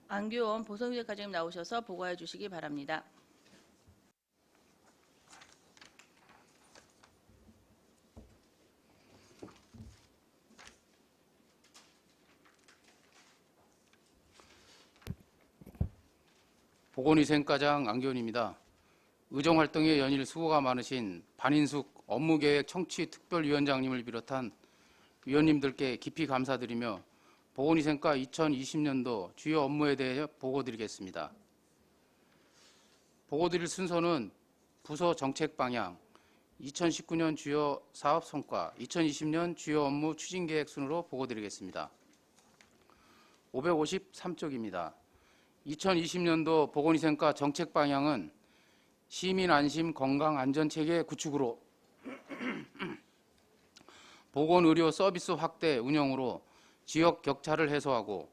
안교원 보건의료과장님 나오셔서 보고해 주시기 바랍니다. 보건위생과장 안교원입니다. 의정활동에 연일 수고가 많으신 반인숙 업무계획 청취특별위원장님을 비롯한 위원님들께 깊이 감사드리며 보건위생과 2020년도 주요 업무에 대해 보고드리겠습니다. 보고드릴 순서는 부서 정책 방향, 2019년 주요 사업 성과, 2020년 주요 업무 추진 계획 순으로 보고드리겠습니다. 553쪽입니다. 2020년도 보건위생과 정책 방향은 시민 안심 건강 안전 체계 구축으로 보건의료 서비스 확대 운영으로 지역 격차를 해소하고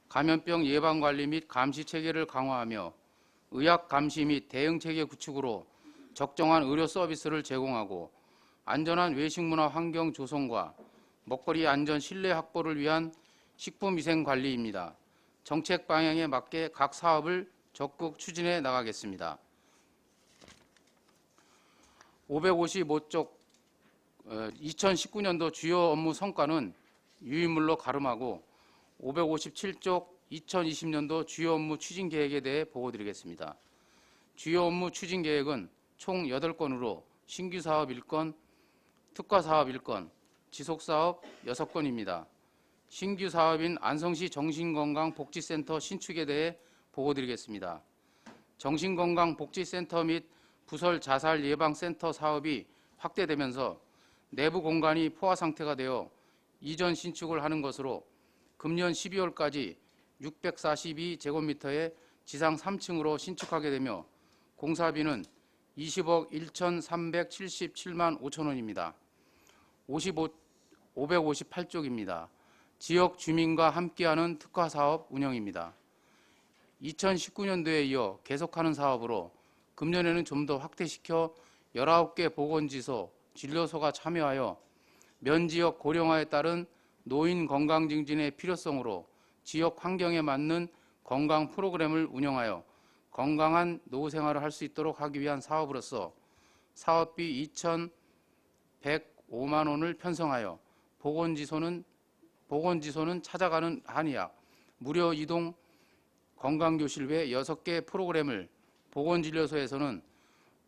감염병 예방 관리 및 감시 체계를 강화하며 의학 감시 및 대응 체계 구축으로 적정한 의료 서비스를 제공하고 안전한 외식 문화 환경 조성과 먹거리 안전 신뢰 확보를 위한 식품위생 관리입니다. 정책 방향에 맞게 각 사업을 적극 추진해 나가겠습니다. 555쪽 2019년도 주요 업무 성과는 유인물로 가름하고 557쪽 2020년도 주요 업무 추진 계획에 대해 보고드리겠습니다. 주요 업무 추진 계획은 총 8건으로 신규 사업 1건, 특화 사업 1건, 지속 사업 6건입니다. 신규 사업인 안성시 정신건강복지센터 신축에 대해 보고드리겠습니다. 정신건강복지센터 및 부설 자살 예방센터 사업이 확대되면서 내부 공간이 포화 상태가 되어 이전 신축을 하는 것으로 금년 12월까지 642제곱미터의 지상 3층으로 신축하게 되며 공사비는 20억 1,377만 5천 원입니다. 558쪽입니다. 지역 주민과 함께하는 특화사업 운영입니다. 2019년도에 이어 계속하는 사업으로 금년에는 좀 더 확대시켜 19개 보건지소, 진료소가 참여하여 면지역 고령화에 따른 노인 건강 증진의 필요성으로 지역 환경에 맞는 건강 프로그램을 운영하여 건강한 노후 생활을 할 수 있도록 하기 위한 사업으로서 사업비 2,105만 원을 편성하여 보건지소는 찾아가는 한의학, 무료 이동 건강교실 외 6개 프로그램을 보건진료소에서는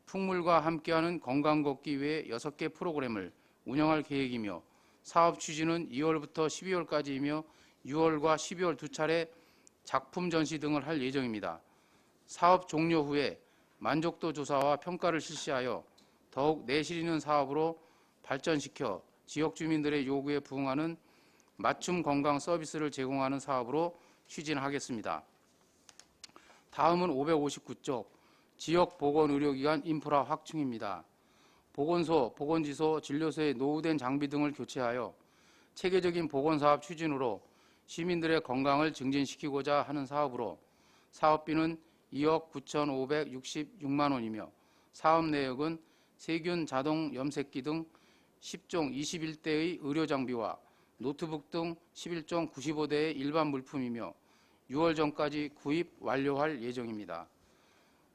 풍물과 함께하는 건강걷기 외 6개 프로그램을 운영할 계획이며 사업 추진은 2월부터 12월까지이며 6월과 12월 2차례 작품 전시 등을 할 예정입니다. 사업 종료 후에 만족도 조사와 평가를 실시하여 더욱 내실 있는 사업으로 발전시켜 지역 주민들의 요구에 부응하는 맞춤 건강 서비스를 제공하는 사업으로 추진하겠습니다. 다음은 559쪽 지역 보건의료기관 인프라 확충입니다. 보건소, 보건지소, 진료소의 노후된 장비 등을 교체하여 체계적인 보건사업 추진으로 시민들의 건강을 증진시키고자 하는 사업으로 사업비는 2억 9,566만 원이며 사업 내역은 세균 자동 염색기 등 10종 21대의 의료장비와 노트북 등 11종 95대의 일반 물품이며 6월 전까지 구입 완료할 예정입니다.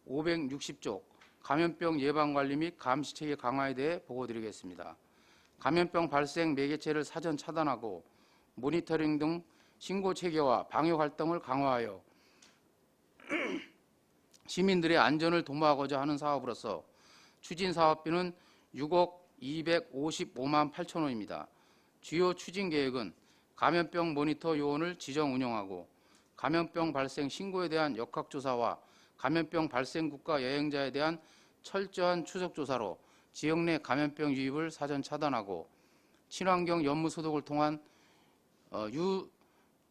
560쪽 감염병 예방관리 및 감시체계 강화에 대해 보고드리겠습니다. 감염병 발생 매개체를 사전 차단하고 모니터링 등 신고체계와 방역활동을 강화하여 시민들의 안전을 도모하고자 하는 사업으로서 추진사업비는 6억 255만 8천 원입니다. 주요 추진계획은 감염병 모니터 요원을 지정 운영하고 감염병 발생 신고에 대한 역학조사와 감염병 발생 국가 여행자에 대한 철저한 추적조사로 지역 내 감염병 유입을 사전 차단하고 친환경 연무소독을 통한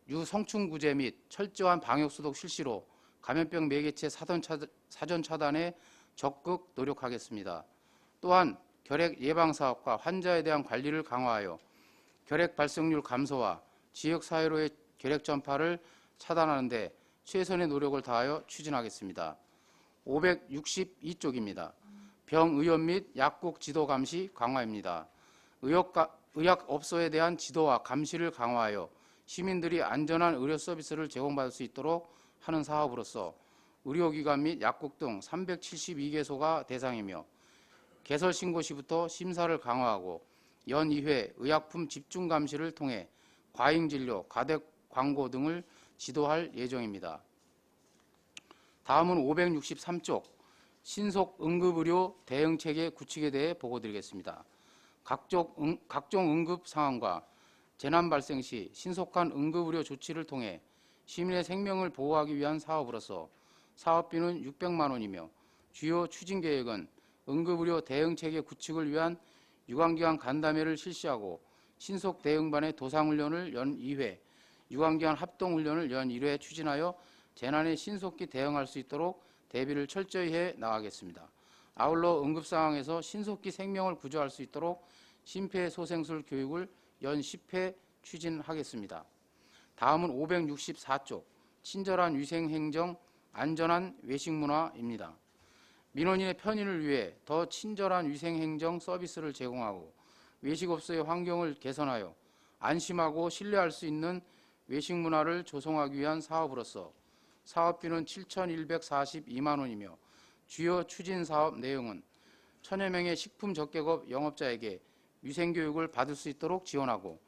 유성충구제 및 철저한 방역소독 실시로 감염병 매개체 사전 차단에 적극 노력하겠습니다. 또한 결핵 예방사업과 환자에 대한 관리를 강화하여 결핵 발생률 감소와 지역사회로의 결핵 전파를 차단하는 데 최선의 노력을 다하여 추진하겠습니다. 562쪽입니다. 병의원 및 약국 지도 감시 강화입니다. 의약업소에 대한 지도와 감시를 강화하여 시민들이 안전한 의료 서비스를 제공받을 수 있도록 하는 사업으로서 의료기관 및 약국 등 372개소가 대상이며 개설 신고 시부터 심사를 강화하고 연 2회 의약품 집중 감시를 통해 과잉 진료, 과대 광고 등을 지도할 예정입니다. 다음은 563쪽 신속 응급의료 대응체계 구축에 대해 보고드리겠습니다. 각종 응급 상황과 재난 발생 시 신속한 응급의료 조치를 통해 시민의 생명을 보호하기 위한 사업으로서 사업비는 600만 원이며 주요 추진 계획은 응급의료 대응체계 구축을 위한 유관기관 간담회를 실시하고 신속 대응반의 도상훈련을 연 2회, 유관기관 합동훈련을 연 1회 추진하여 재난에 신속히 대응할 수 있도록 대비를 철저히 해 나가겠습니다. 아울러 응급상황에서 신속히 생명을 구조할 수 있도록 심폐소생술 교육을 연 10회 추진하겠습니다. 다음은 564쪽 친절한 위생행정 안전한 외식문화입니다. 민원인의 편의를 위해 더 친절한 위생행정 서비스를 제공하고 외식업소의 환경을 개선하여 안심하고 신뢰할 수 있는 외식문화를 조성하기 위한 사업으로서 사업비는 7,142만 원이며 주요 추진 사업 내용은 1,000여 명의 식품적객업 영업자에게 위생교육을 받을 수 있도록 지원하고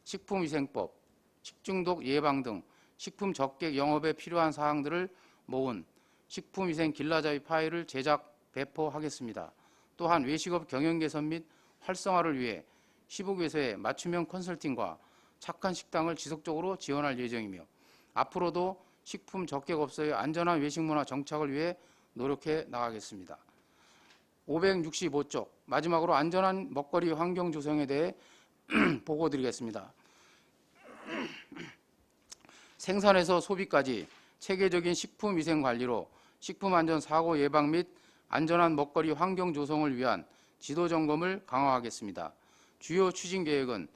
식품위생법, 식중독 예방 등 식품적객 영업에 필요한 사항들을 모은 식품위생 길라잡이 파일을 제작, 배포하겠습니다. 또한 외식업 경영 개선 및 활성화를 위해 시북에서의 맞춤형 컨설팅과 착한 식당을 지속적으로 지원할 예정이며 앞으로도 식품 적객업소의 안전한 외식문화 정착을 위해 노력해 나가겠습니다. 565쪽 마지막으로 안전한 먹거리 환경 조성에 대해 보고드리겠습니다. 생산에서 소비까지 체계적인 식품위생 관리로 식품안전 사고 예방 및 안전한 먹거리 환경 조성을 위한 지도 점검을 강화하겠습니다. 주요 추진 계획은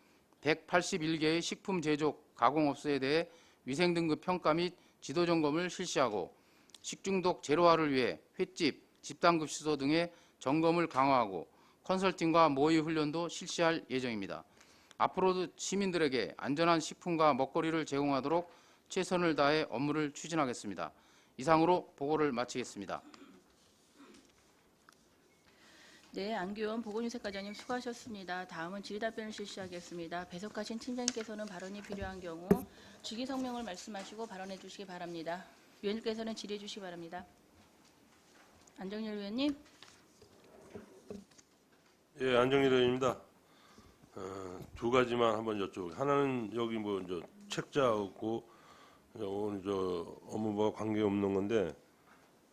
181개의 식품 제조 가공업소에 대해 위생 등급 평가 및 지도 점검을 실시하고 식중독 제로화를 위해 횟집, 집단급식소 등의 점검을 강화하고 컨설팅과 모의 훈련도 실시할 예정입니다. 앞으로도 시민들에게 안전한 식품과 먹거리를 제공하도록 최선을 다해 업무를 추진하겠습니다. 이상으로 보고를 마치겠습니다. 네, 안규원 보건유색과장님 수고하셨습니다. 다음은 질의답변을 실시하겠습니다. 배석하신 팀장님께서는 발언이 필요한 경우 주기 성명을 말씀하시고 발언해 주시기 바랍니다. 위원님께서는 질의해 주시기 바랍니다. 안정열 위원님. 예, 안정일 의원입니다. 두 가지만 한번 여쭤볼게요. 하나는 여기 뭐 이제 책자 없고 오늘 저 업무와 관계 없는 건데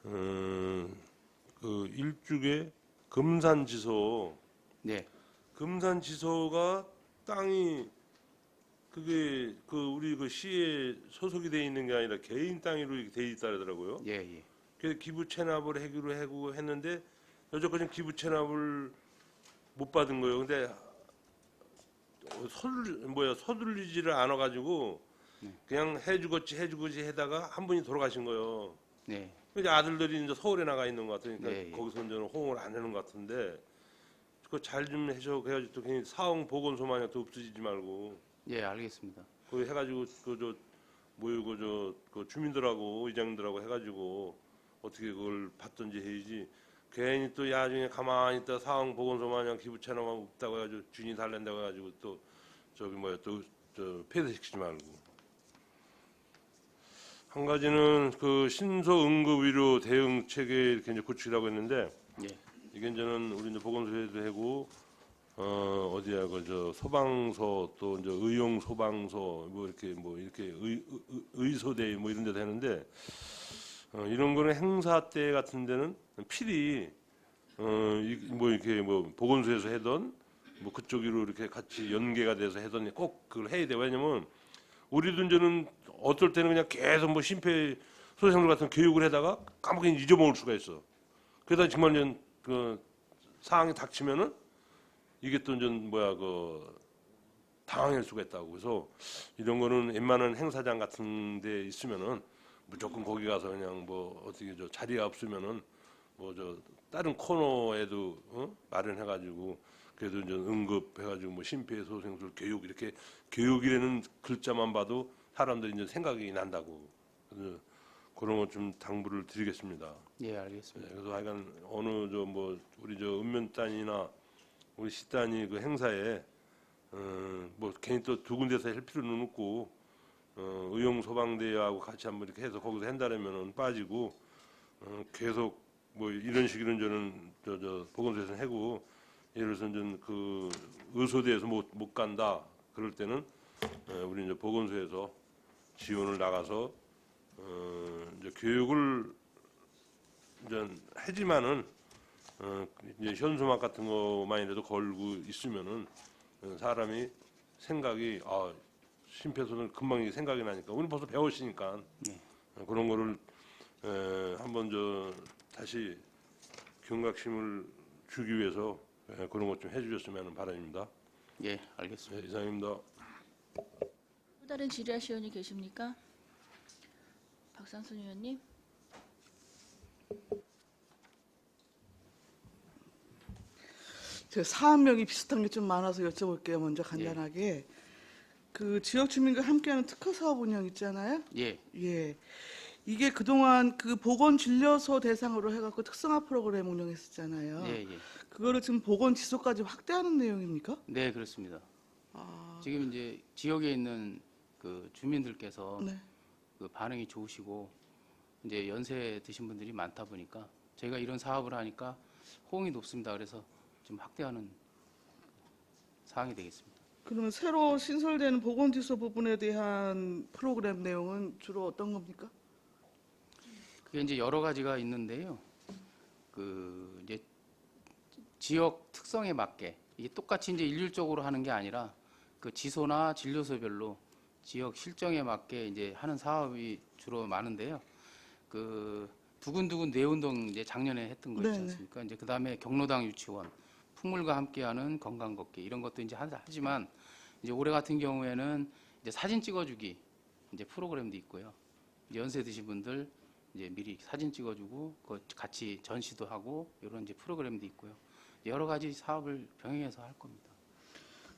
그 일죽에 금산지소, 네, 금산지소가 땅이 그게 그 우리 그 시에 소속이 돼 있는 게 아니라 개인 땅으로 이렇게 돼 있다더라고요. 예, 예. 그래서 기부 체납을 하기로 했는데 여태까지 기부 체납을 못 받은 거예요. 근데 서둘리지를 않아가지고 그냥 해주겠지 하다가 한 분이 돌아가신 거예요. 네, 이제 아들들이 이제 서울에 나가 있는 것 같으니까 네, 예. 거기서 이제 호응을 안 하는 것 같은데 그거 잘 좀 해줘. 그래가지고 또 괜히 사원 보건소 마냥 또 없어지지 말고 예, 알겠습니다. 그거 해가지고 그저 모이고 그 주민들하고 의장들하고 해가지고 어떻게 그걸 받든지 해야지. 괜히 또 야중에 가만히 있다 사원 보건소 마냥 기부 채널만 없다고 해가지고 주인이 달랜다고 해가지고 또 저기 뭐야 또 저 폐쇄시키지 말고. 한 가지는 그 신소응급의료 대응 체계 이렇게 이제 구축이라고 했는데 예, 이게 이제는 우리 이제 보건소에도 하고 어디야 그 소방서 또 이제 의용 소방서 뭐 이렇게 의소대 뭐 이런 데도 하는데 이런 거는 행사 때 같은 데는 필히 뭐 이렇게 뭐 보건소에서 하던 뭐 그쪽으로 이렇게 같이 연계가 돼서 하던 꼭 그걸 해야 돼. 왜냐면 우리도 이제는 어떨 때는 그냥 계속 뭐 심폐소생술 같은 교육을 하다가 까먹기 잊어먹을 수가 있어. 그러다 정말 이제 그 상황이 닥치면은 이게 또 이제 당황할 수가 있다고. 그래서 이런 거는 웬만한 행사장 같은 데 있으면은 무조건 거기 가서 그냥 뭐 어떻게 자리가 없으면은 뭐 다른 코너에도 마련해가지고 그래도 이제 응급해가지고 뭐 심폐소생술 교육 이렇게 교육이라는 글자만 봐도 사람들이 이제 생각이 난다고. 그래서 그런 것 좀 당부를 드리겠습니다. 예, 알겠습니다. 그래서 하여간 어느 우리 읍면단이나 우리 시단이 그 행사에 뭐 괜히 또 두 군데서 할 필요는 없고 의용 소방대하고 같이 한번 이렇게 해서 거기서 한다면은 빠지고 계속 뭐 이런 식 이런저런 보건소에서는 하고 예를 들어서 이제 그 의소대에서 못 간다 그럴 때는 우리 이제 보건소에서 지원을 나가서 이제 교육을 이제 하지만은 이제 현수막 같은 거만이라도 걸고 있으면은 사람이 생각이 심폐소생술 금방 이게 생각이 나니까 우리 벌써 배웠으니까 그런 거를 한번 다시 경각심을 주기 위해서 그런 것 좀 해주셨으면 하는 바람입니다. 예, 알겠습니다. 이상입니다. 또 다른 질의하실 의원이 계십니까? 박상순 의원님. 제가 사안명이 비슷한 게 좀 많아서 여쭤볼게요. 먼저 간단하게. 그 지역 주민과 함께하는 특화 사업 운영 있잖아요. 예, 예. 이게 그동안 그 보건진료소 대상으로 해갖고 특성화 프로그램 운영했었잖아요. 예, 예. 그거를 지금 보건지소까지 확대하는 내용입니까? 네, 그렇습니다. 아, 지금 이제 지역에 있는 그 주민들께서 네. 그 반응이 좋으시고 이제 연세 드신 분들이 많다 보니까 저희가 이런 사업을 하니까 호응이 높습니다. 그래서 좀 확대하는 사항이 되겠습니다. 그러면 새로 신설되는 보건지소 부분에 대한 프로그램 내용은 주로 어떤 겁니까? 그게 이제 여러 가지가 있는데요. 그 이제 지역 특성에 맞게 이게 똑같이 이제 일률적으로 하는 게 아니라 그 지소나 진료소별로 지역 실정에 맞게 이제 하는 사업이 주로 많은데요. 그 두근두근 뇌운동 이제 작년에 했던 거 있지 네네. 않습니까? 이제 그다음에 경로당 유치원, 풍물과 함께하는 건강 걷기 이런 것도 이제 하지만 이제 올해 같은 경우에는 이제 사진 찍어주기 이제 프로그램도 있고요. 이제 연세 드신 분들 이제 미리 사진 찍어주고 그 같이 전시도 하고 이런 이제 프로그램도 있고요. 여러 가지 사업을 병행해서 할 겁니다.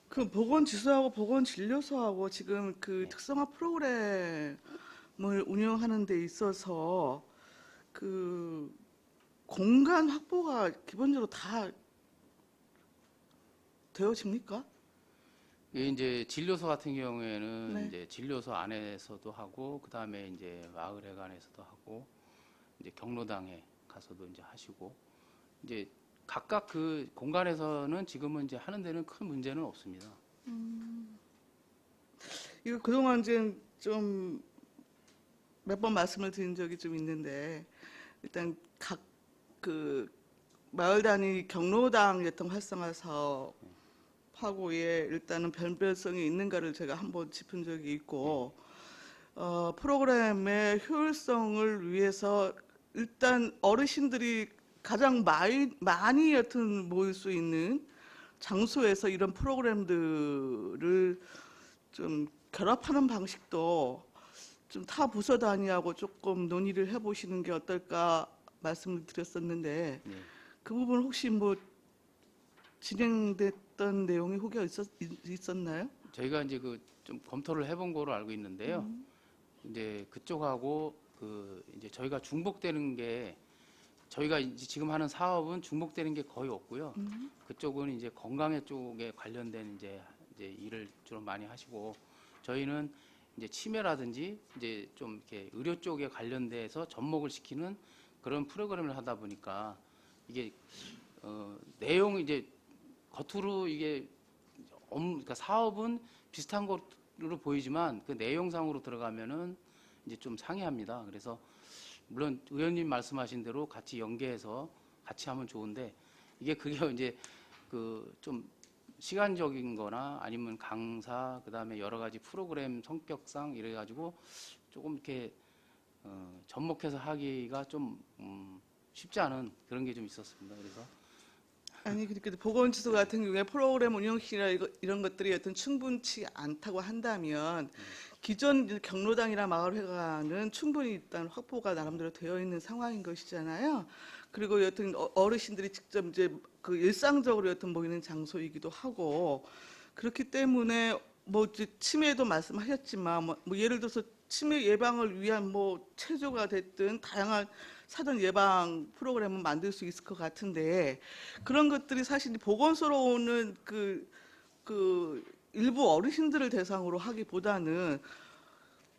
그 보건지소하고 보건진료소하고 지금 그 특성화 프로그램을 운영하는 데 있어서 그 공간 확보가 기본적으로 다 되어집니까? 이게 이제 진료소 같은 경우에는 네. 이제 진료소 안에서도 하고 그 다음에 이제 마을회관에서도 하고 이제 경로당에 가서도 이제 하시고 이제 각각 그 공간에서는 지금은 이제 하는 데는 큰 문제는 없습니다. 이거 그동안 이제 좀 몇 번 말씀을 드린 적이 좀 있는데 일단 각 그 마을 단위 경로당 예통 활성화 사업하고의 일단은 변별성이 있는가를 제가 한번 짚은 적이 있고 프로그램의 효율성을 위해서 일단 어르신들이 가장 많이 여튼 모일 수 있는 장소에서 이런 프로그램들을 좀 결합하는 방식도 좀 타 부서 단위하고 조금 논의를 해보시는 게 어떨까 말씀을 드렸었는데 네. 그 부분 혹시 뭐 진행됐던 내용이 혹여 있었나요? 저희가 이제 그 좀 검토를 해본 거로 알고 있는데요. 이제 그쪽하고 그 이제 저희가 중복되는 게 저희가 이제 지금 하는 사업은 중복되는 게 거의 없고요. 그쪽은 이제 건강에 쪽에 관련된 이제 일을 주로 많이 하시고 저희는 이제 치매라든지 이제 좀 이렇게 의료 쪽에 관련돼서 접목을 시키는 그런 프로그램을 하다 보니까 이게 내용 이제 겉으로 이게 그러니까 사업은 비슷한 것으로 보이지만 그 내용상으로 들어가면은 이제 좀 상이합니다. 그래서 물론 의원님 말씀하신 대로 같이 연계해서 같이 하면 좋은데 그게 이제 그 좀 시간적인 거나 아니면 강사 그다음에 여러 가지 프로그램 성격상 이래 가지고 조금 이렇게 접목해서 하기가 좀 쉽지 않은 그런 게 좀 있었습니다. 그래서 아니 그렇게 보건지소 같은 경우에 프로그램 운영실이나 이런 것들이 여튼 충분치 않다고 한다면 기존 이제 경로당이나 마을회관은 충분히 일단 확보가 나름대로 되어 있는 상황인 것이잖아요. 그리고 여튼 어르신들이 직접 이제 그 일상적으로 여튼 모이는 장소이기도 하고 그렇기 때문에 뭐 이제 치매도 말씀하셨지만 뭐 예를 들어서 치매 예방을 위한 뭐 체조가 됐든 다양한 사전 예방 프로그램을 만들 수 있을 것 같은데 그런 것들이 사실 보건소로 오는 그 일부 어르신들을 대상으로 하기보다는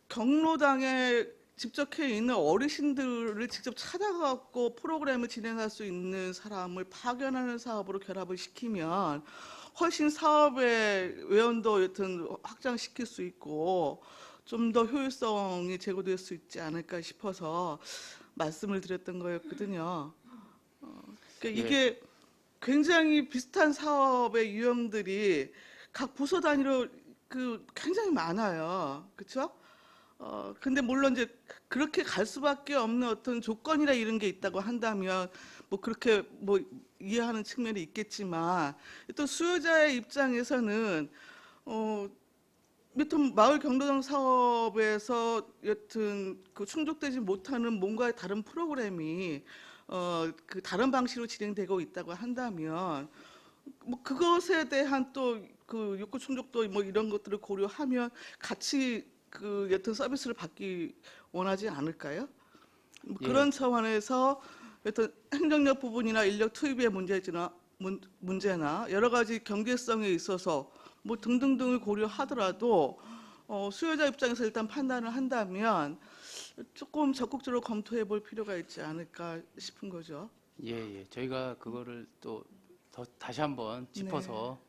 경로당에 집적해 있는 어르신들을 직접 찾아가고 프로그램을 진행할 수 있는 사람을 파견하는 사업으로 결합을 시키면 훨씬 사업의 외연도 여튼 확장시킬 수 있고 좀 더 효율성이 제고될 수 있지 않을까 싶어서 말씀을 드렸던 거였거든요. 그러니까 이게 굉장히 비슷한 사업의 유형들이 각 부서 단위로 굉장히 많아요. 그렇죠? 근데 물론 이제 그렇게 갈 수밖에 없는 어떤 조건이나 이런 게 있다고 한다면 뭐 그렇게 뭐 이해하는 측면이 있겠지만 또 수요자의 입장에서는 여튼 마을 경로당 사업에서 여튼 그 충족되지 못하는 뭔가 다른 프로그램이 그 다른 방식으로 진행되고 있다고 한다면 뭐 그것에 대한 또 그 욕구 충족도 뭐 이런 것들을 고려하면 같이 그 여튼 서비스를 받기 원하지 않을까요? 뭐 예. 그런 차원에서 여튼 행정력 부분이나 인력 투입의 문제나 여러 가지 경제성에 있어서 뭐 등등등을 고려하더라도 수요자 입장에서 일단 판단을 한다면 조금 적극적으로 검토해 볼 필요가 있지 않을까 싶은 거죠. 예. 저희가 그거를 또 다시 한번 짚어서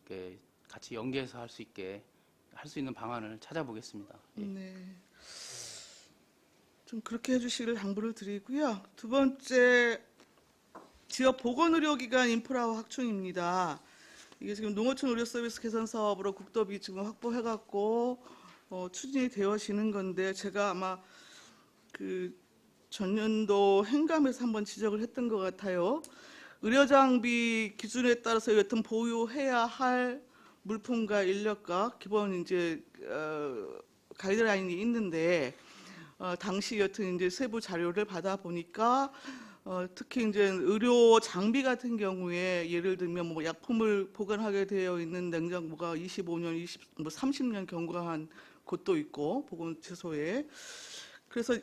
이렇게 같이 연계해서 할 수 있게 할 수 있는 방안을 찾아보겠습니다. 예. 네. 좀 그렇게 해주시길 당부를 드리고요. 두 번째, 지역 보건의료기관 인프라 확충입니다. 이게 지금 농어촌 의료 서비스 개선 사업으로 국도비 지금 확보해갖고 추진이 되어지는 건데 제가 아마 그 전년도 행감에서 한번 지적을 했던 것 같아요. 의료 장비 기준에 따라서 여튼 보유해야 할 물품과 인력과 기본 이제 가이드라인이 있는데 당시 여튼 이제 세부 자료를 받아 보니까 특히 이제 의료 장비 같은 경우에 예를 들면 뭐 약품을 보관하게 되어 있는 냉장고가 25년, 30년 경과한 곳도 있고 보건처소에 그래서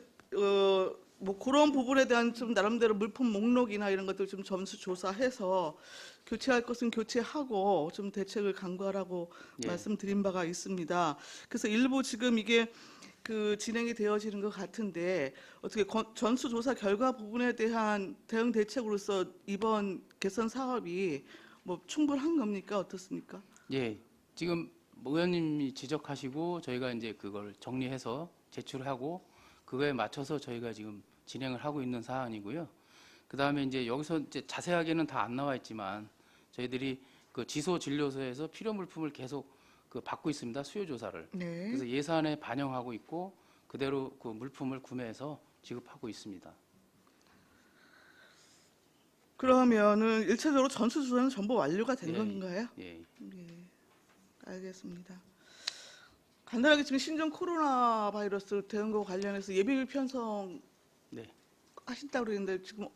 뭐 그런 부분에 대한 좀 나름대로 물품 목록이나 이런 것들 좀 점수 조사해서 교체할 것은 교체하고 좀 대책을 강구하라고 예. 말씀드린 바가 있습니다. 그래서 일부 지금 이게 그 진행이 되어지는 것 같은데 어떻게 전수조사 결과 부분에 대한 대응 대책으로서 이번 개선 사업이 뭐 충분한 겁니까? 어떻습니까? 예. 지금 의원님이 지적하시고 저희가 이제 그걸 정리해서 제출하고 그거에 맞춰서 저희가 지금 진행을 하고 있는 사안이고요. 그다음에 이제 여기서 이제 자세하게는 다 안 나와 있지만 저희들이 그 지소 진료소에서 필요 물품을 계속 그 받고 있습니다. 수요 조사를. 네. 그래서 예산에 반영하고 있고 그대로 그 물품을 구매해서 지급하고 있습니다. 그러면은 일차적으로 전수조사는 전부 완료가 된 예, 건가요? 예. 예, 알겠습니다. 간단하게 지금 신종 코로나 바이러스 대응과 관련해서 예비비 편성 네. 하신다고 그랬는데 지금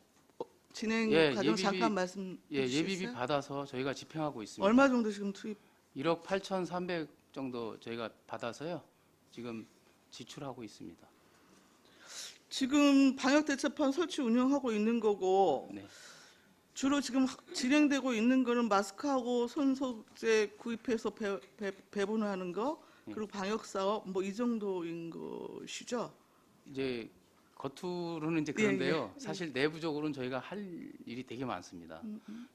진행 예, 과정 예비비- 잠깐 말씀 예, 주시겠어요? 예비비 받아서 저희가 집행하고 있습니다. 얼마 정도 지금 투입? 1억 8,300 정도 저희가 받아서요. 지금 지출하고 있습니다. 지금 방역대책판 설치 운영하고 있는 거고 네. 주로 지금 진행되고 있는 거는 마스크하고 손소재 구입해서 배분하는 거 그리고 방역 사업 뭐 이 정도인 것이죠. 이제 겉으로는 이제 예, 그런데요. 예. 사실 내부적으로는 저희가 할 일이 되게 많습니다.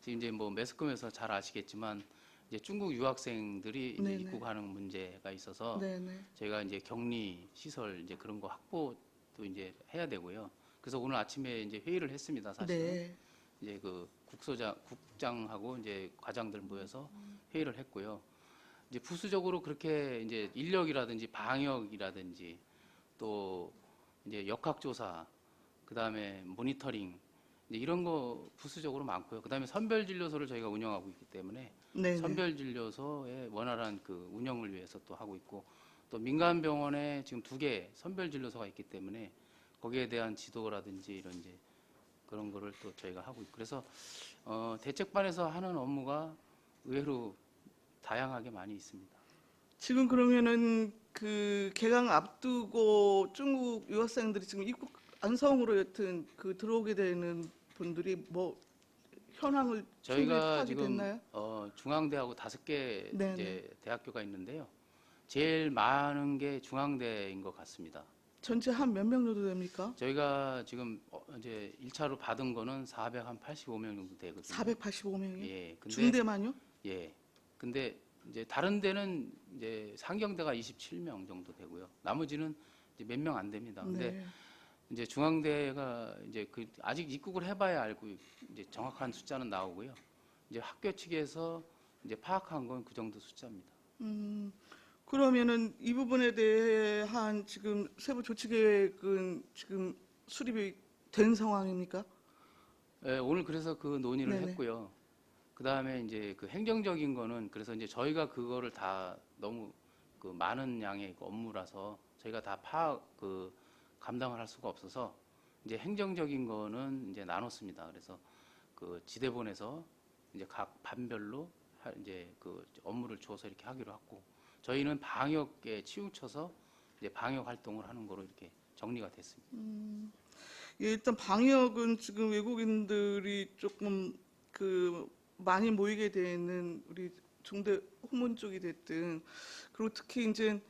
지금 이제 뭐 매스컴에서 잘 아시겠지만 이제 중국 유학생들이 이제 네네. 입국하는 문제가 있어서 네네. 저희가 이제 격리 시설 이제 그런 거 확보도 이제 해야 되고요. 그래서 오늘 아침에 이제 회의를 했습니다. 사실 네. 이제 그 국장하고 이제 과장들 모여서 회의를 했고요. 이제 부수적으로 그렇게 이제 인력이라든지 방역이라든지 또 이제 역학조사, 그다음에 모니터링 이제 이런 거 부수적으로 많고요. 그다음에 선별진료소를 저희가 운영하고 있기 때문에 네네. 선별진료소의 원활한 그 운영을 위해서 또 하고 있고 또 민간병원에 지금 2개 선별진료소가 있기 때문에 거기에 대한 지도라든지 이런 이제 그런 거를 또 저희가 하고 있고 그래서 대책반에서 하는 업무가 의외로 다양하게 많이 있습니다. 지금 그러면은 그 개강 앞두고 중국 유학생들이 지금 입국 안성으로 여튼 그 들어오게 되는 분들이 뭐 현황을 충분히 저희가 파악이 지금 됐나요? 중앙대하고 5개 네네. 이제 대학교가 있는데요. 제일 많은 게 중앙대인 것 같습니다. 전체 한 몇 명 정도 됩니까? 저희가 지금 이제 1차로 받은 거는 485명 정도 되거든요. 485명이요? 예. 근데 중대만요? 예. 근데 이제 다른 데는 이제 상경대가 27명 정도 되고요. 나머지는 이제 몇 명 안 됩니다. 근데 네. 이제 중앙대가 이제 그 아직 입국을 해봐야 알고 이제 정확한 숫자는 나오고요. 이제 학교 측에서 이제 파악한 건 그 정도 숫자입니다. 그러면은 이 부분에 대한 지금 세부 조치 계획은 지금 수립이 된 상황입니까? 예, 오늘 그래서 그 논의를 네네. 했고요. 그 다음에 이제 그 행정적인 거는 그래서 이제 저희가 그거를 다 너무 그 많은 양의 그 업무라서 저희가 다 감당을 할 수가 없어서 이제 행정적인 거는 이제 나눴습니다. 그래서 그 지대본에서 이제 각 반별로 이제 그 업무를 주어서 이렇게 하기로 했고 저희는 방역에 치우쳐서 이제 방역 활동을 하는 거로 이렇게 정리가 됐습니다. 예, 일단 방역은 지금 외국인들이 조금 그 많이 모이게 되는 우리 중대 후문 쪽이 됐든 그리고 특히 이제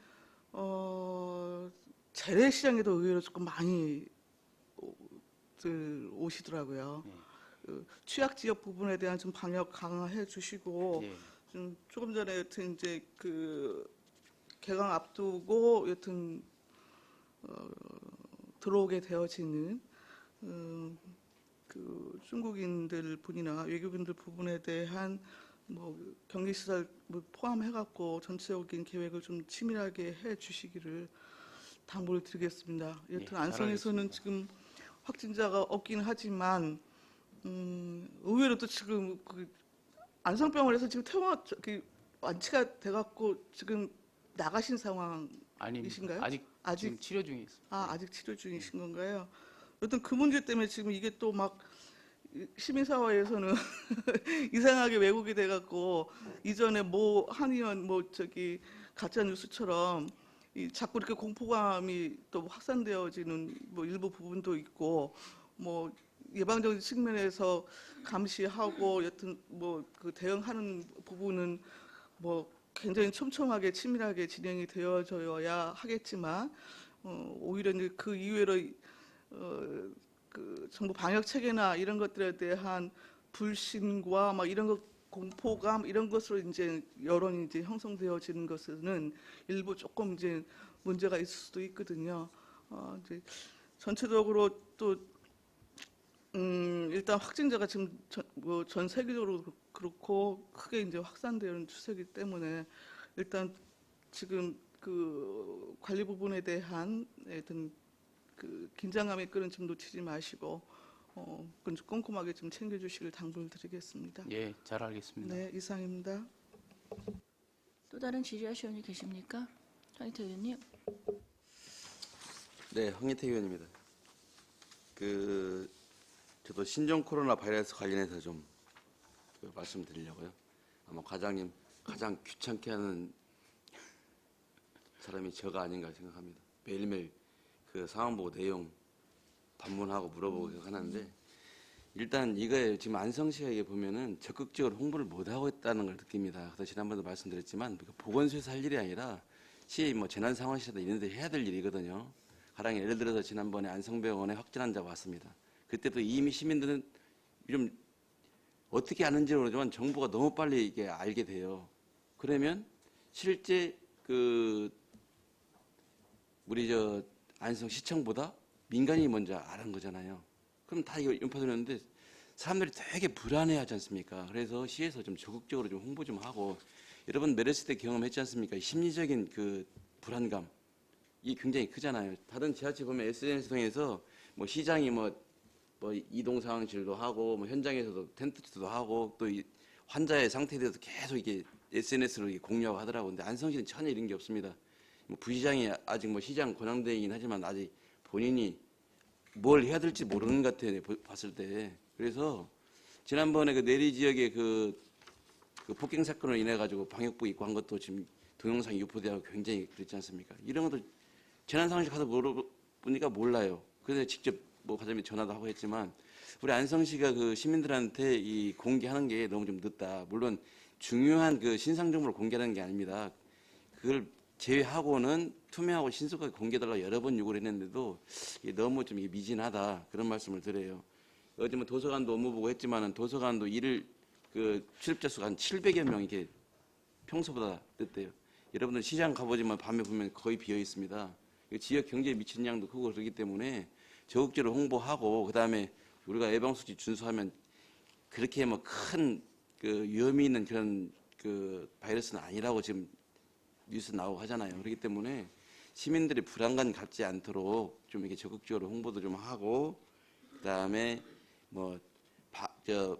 재래시장에도 의외로 조금 많이 오시더라고요. 네. 그 취약 지역 부분에 대한 좀 방역 강화해 주시고 예. 좀 조금 전에 여튼 이제 그 개강 앞두고 여튼 들어오게 되어지는 그 중국인들 분이나 외국인들 부분에 대한 뭐 격리시설 뭐 포함해갖고 전체적인 계획을 좀 치밀하게 해주시기를 당부를 드리겠습니다. 예, 여튼 잘 안성에서는 알겠습니다. 지금 확진자가 없긴 하지만 의외로 또 지금 그 안성병원에서 지금 완치가 돼갖고 지금 나가신 상황. 아닙니다. 이신가요? 아직 지금 치료 중에 있습니다. 아직 치료 중이신 건가요? 어떤 그 문제 때문에 지금 이게 또 막 시민사회에서는 이상하게 왜곡이 돼갖고 이전에 뭐 한의원 뭐 저기 가짜 뉴스처럼 자꾸 이렇게 공포감이 또 확산되어지는 뭐 일부 부분도 있고 뭐 예방적인 측면에서 감시하고 여튼 뭐 그 대응하는 부분은 뭐 굉장히 촘촘하게 치밀하게 진행이 되어져야 하겠지만 오히려 이제 그 이외로 그 정부 방역 체계나 이런 것들에 대한 불신과 막 이런 것 공포감 이런 것으로 이제 여론이 이제 형성되어지는 것은 일부 조금 이제 문제가 있을 수도 있거든요. 이제 전체적으로 또 일단 확진자가 지금 전 세계적으로 그렇고 크게 이제 확산되는 추세이기 때문에 일단 지금 그 관리 부분에 대한 어떤 그 긴장감의 끈은 좀 놓치지 마시고 그건 좀 꼼꼼하게 좀 챙겨주시길 당부를 드리겠습니다. 예, 잘 알겠습니다. 네, 이상입니다. 또 다른 질의하실 의원이 계십니까? 황희태 의원님. 네, 황희태 의원입니다. 저도 신종 코로나 바이러스 관련해서 좀 말씀드리려고요. 아마 과장님 가장 귀찮게 하는 사람이 저가 아닌가 생각합니다. 매일매일 그 상황 보고 내용 반문하고 물어보고 하는데 일단 이거에 지금 안성시에 보면은 적극적으로 홍보를 못 하고 있다는 걸 느낍니다. 그래서 지난번에도 말씀드렸지만 보건소에서 할 일이 아니라 시 뭐 재난상황실이나 이런 데 해야 될 일이거든요. 가령 예를 들어서 지난번에 안성병원에 확진 환자가 왔습니다. 그때도 이미 시민들은 좀 어떻게 아는지 모르지만 정보가 너무 빨리 이게 알게 돼요. 그러면 실제 우리 안성시청보다 민간인이 먼저 알은 거잖아요. 그럼 다 이거 연파되는데 사람들이 되게 불안해하지 않습니까? 그래서 시에서 좀 적극적으로 좀 홍보 좀 하고 여러분 메르스 때 경험했지 않습니까? 심리적인 그 불안감 이게 굉장히 크잖아요. 다른 지하철 보면 SNS 통해서 뭐 시장이 뭐 이동 상황실도 하고 뭐 현장에서도 텐트도 하고 또 이 환자의 상태에 대해서 계속 이게 SNS로 공유하고 하더라고요. 근데 안성시는 전혀 이런 게 없습니다. 뭐 부시장이 아직 뭐 시장 권한대행이긴 하지만 아직 본인이 뭘 해야 될지 모르는 것 같아요. 봤을 때. 그래서 지난번에 그 내리 지역의 그 폭행 사건으로 인해 가지고 방역부 입고 한 것도 지금 동영상 유포되고 굉장히 그랬지 않습니까? 이런 것도 재난상황실 가서 물어보니까 몰라요. 그래서 직접 뭐 과장님 전화도 하고 했지만 우리 안성시가 그 시민들한테 이 공개하는 게 너무 좀 늦다. 물론 중요한 그 신상 정보를 공개하는 게 아닙니다. 그걸 제외하고는 투명하고 신속하게 공개해달라고 여러 번 요구를 했는데도 이게 너무 좀 이게 미진하다 그런 말씀을 드려요. 어제 뭐 도서관도 업무 보고 했지만은 도서관도 일을 그 출입자 수가 한 700여 명 이렇게 평소보다 늦대요. 여러분들 시장 가보지만 밤에 보면 거의 비어 있습니다. 지역 경제에 미치는 양도 크고 그렇기 때문에 적극적으로 홍보하고 그다음에 우리가 예방수칙 준수하면 그렇게 뭐 큰 그 위험이 있는 그런 그 바이러스는 아니라고 지금 뉴스 나오고 하잖아요. 그렇기 때문에 시민들이 불안감 갖지 않도록 좀 이렇게 적극적으로 홍보도 좀 하고 그다음에 뭐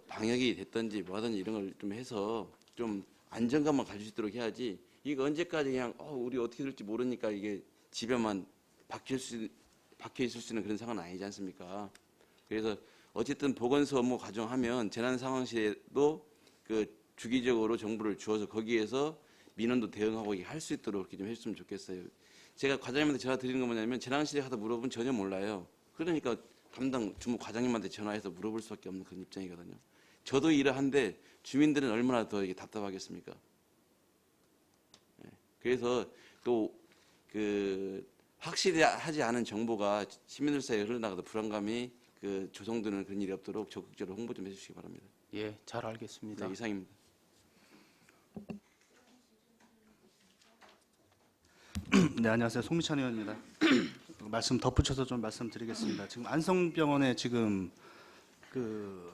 방역이 됐든지 뭐하든지 이런 걸 좀 해서 좀 안정감을 가질 수 있도록 해야지 이거 언제까지 그냥 우리 어떻게 될지 모르니까 이게 집에만 박혀 있을 수 있는 그런 상황은 아니지 않습니까? 그래서 어쨌든 보건소 업무 과정하면 재난 상황시에도 그 주기적으로 정보를 주어서 거기에서 민원도 대응하고 할 수 있도록 이렇게 좀 해줬으면 좋겠어요. 제가 과장님한테 전화 드리는 건 뭐냐면 재난실에 가서 물어보면 전혀 몰라요. 그러니까 담당 주무 과장님한테 전화해서 물어볼 수밖에 없는 그런 입장이거든요. 저도 일을 한데 주민들은 얼마나 더 이게 답답하겠습니까? 그래서 또 그 확실하지 않은 정보가 시민들 사이에 흘러나가도 불안감이 그 조성되는 그런 일이 없도록 적극적으로 홍보 좀 해주시기 바랍니다. 예, 잘 알겠습니다. 네, 이상입니다. 네, 안녕하세요. 송미찬 의원입니다. 말씀 덧붙여서 좀 말씀드리겠습니다. 지금 안성병원에 지금 그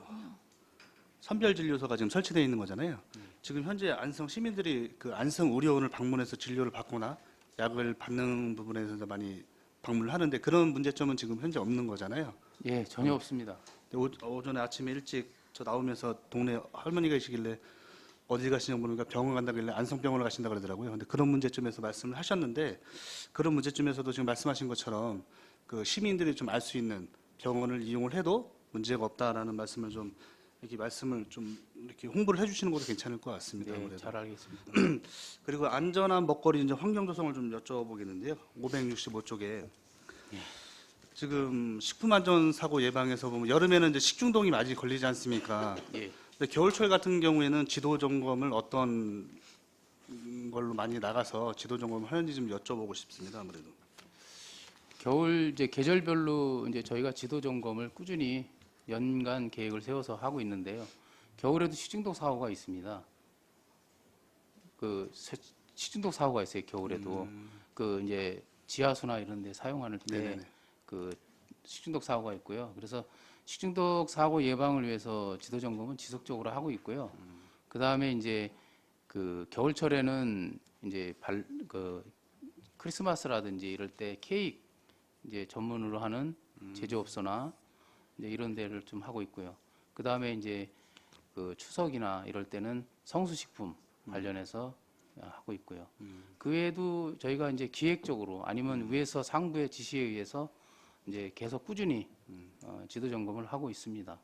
선별진료소가 지금 설치되어 있는 거잖아요. 지금 현재 안성 시민들이 그 안성 의료원을 방문해서 진료를 받거나 약을 받는 부분에서 많이 방문을 하는데 그런 문제점은 지금 현재 없는 거잖아요. 예, 전혀 없습니다. 오전에 아침에 일찍 저 나오면서 동네 할머니가 계시길래 어디 가시냐고 물으니까 병원 간다길래 안성병원을 가신다 그러더라고요. 근데 그런 문제점에서 말씀을 하셨는데 그런 문제점에서도 지금 말씀하신 것처럼 그 시민들이 좀 알 수 있는 병원을 이용을 해도 문제가 없다라는 말씀을 좀 이렇게 말씀을 좀 이렇게 홍보를 해주시는 것도 괜찮을 것 같습니다. 예, 아무래도. 잘 알겠습니다. 그리고 안전한 먹거리 이제 환경 조성을 좀 여쭤보겠는데요. 565쪽에 지금 식품 안전 사고 예방에서 보면 여름에는 이제 식중독이 많이 걸리지 않습니까? 예. 근데 겨울철 같은 경우에는 지도 점검을 어떤 걸로 많이 나가서 지도 점검을 하는지 좀 여쭤보고 싶습니다. 아무래도. 겨울 이제 계절별로 이제 저희가 지도 점검을 꾸준히 연간 계획을 세워서 하고 있는데요. 겨울에도 식중독 사고가 있습니다. 식중독 사고가 있어요. 겨울에도 그 이제 지하수나 이런 데 사용할 때 네네네. 그 식중독 사고가 있고요. 그래서 식중독 사고 예방을 위해서 지도 점검은 지속적으로 하고 있고요. 그 다음에 이제 그 겨울철에는 이제 크리스마스라든지 이럴 때 케이크 이제 전문으로 하는 제조업소나 이제 이런 데를 좀 하고 있고요. 그 다음에 이제 그 추석이나 이럴 때는 성수식품 관련해서 하고 있고요. 그 외에도 저희가 이제 기획적으로 아니면 위에서 상부의 지시에 의해서 이제 계속 꾸준히 지도 점검을 하고 있습니다.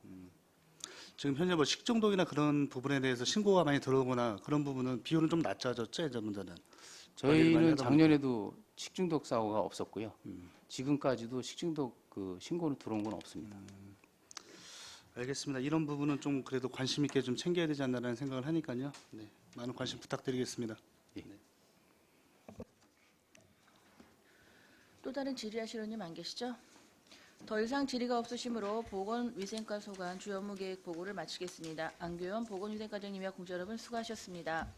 지금 현재 뭐 식중독이나 그런 부분에 대해서 신고가 많이 들어오거나 그런 부분은 비율은 좀 낮아졌죠, 예전보다는. 관리를 많이 저희는 하다 작년에도 식중독 사고가 없었고요. 지금까지도 식중독 그 신고는 들어온 건 없습니다. 알겠습니다. 이런 부분은 좀 그래도 관심 있게 좀 챙겨야 되지 않나라는 생각을 하니까요. 네, 많은 관심 부탁드리겠습니다. 또 다른 질의하실 의원님 안 계시죠? 더 이상 질의가 없으시므로 보건위생과 소관 주요 업무 계획 보고를 마치겠습니다. 안규현 보건위생과장님과 공자 여러분 수고하셨습니다.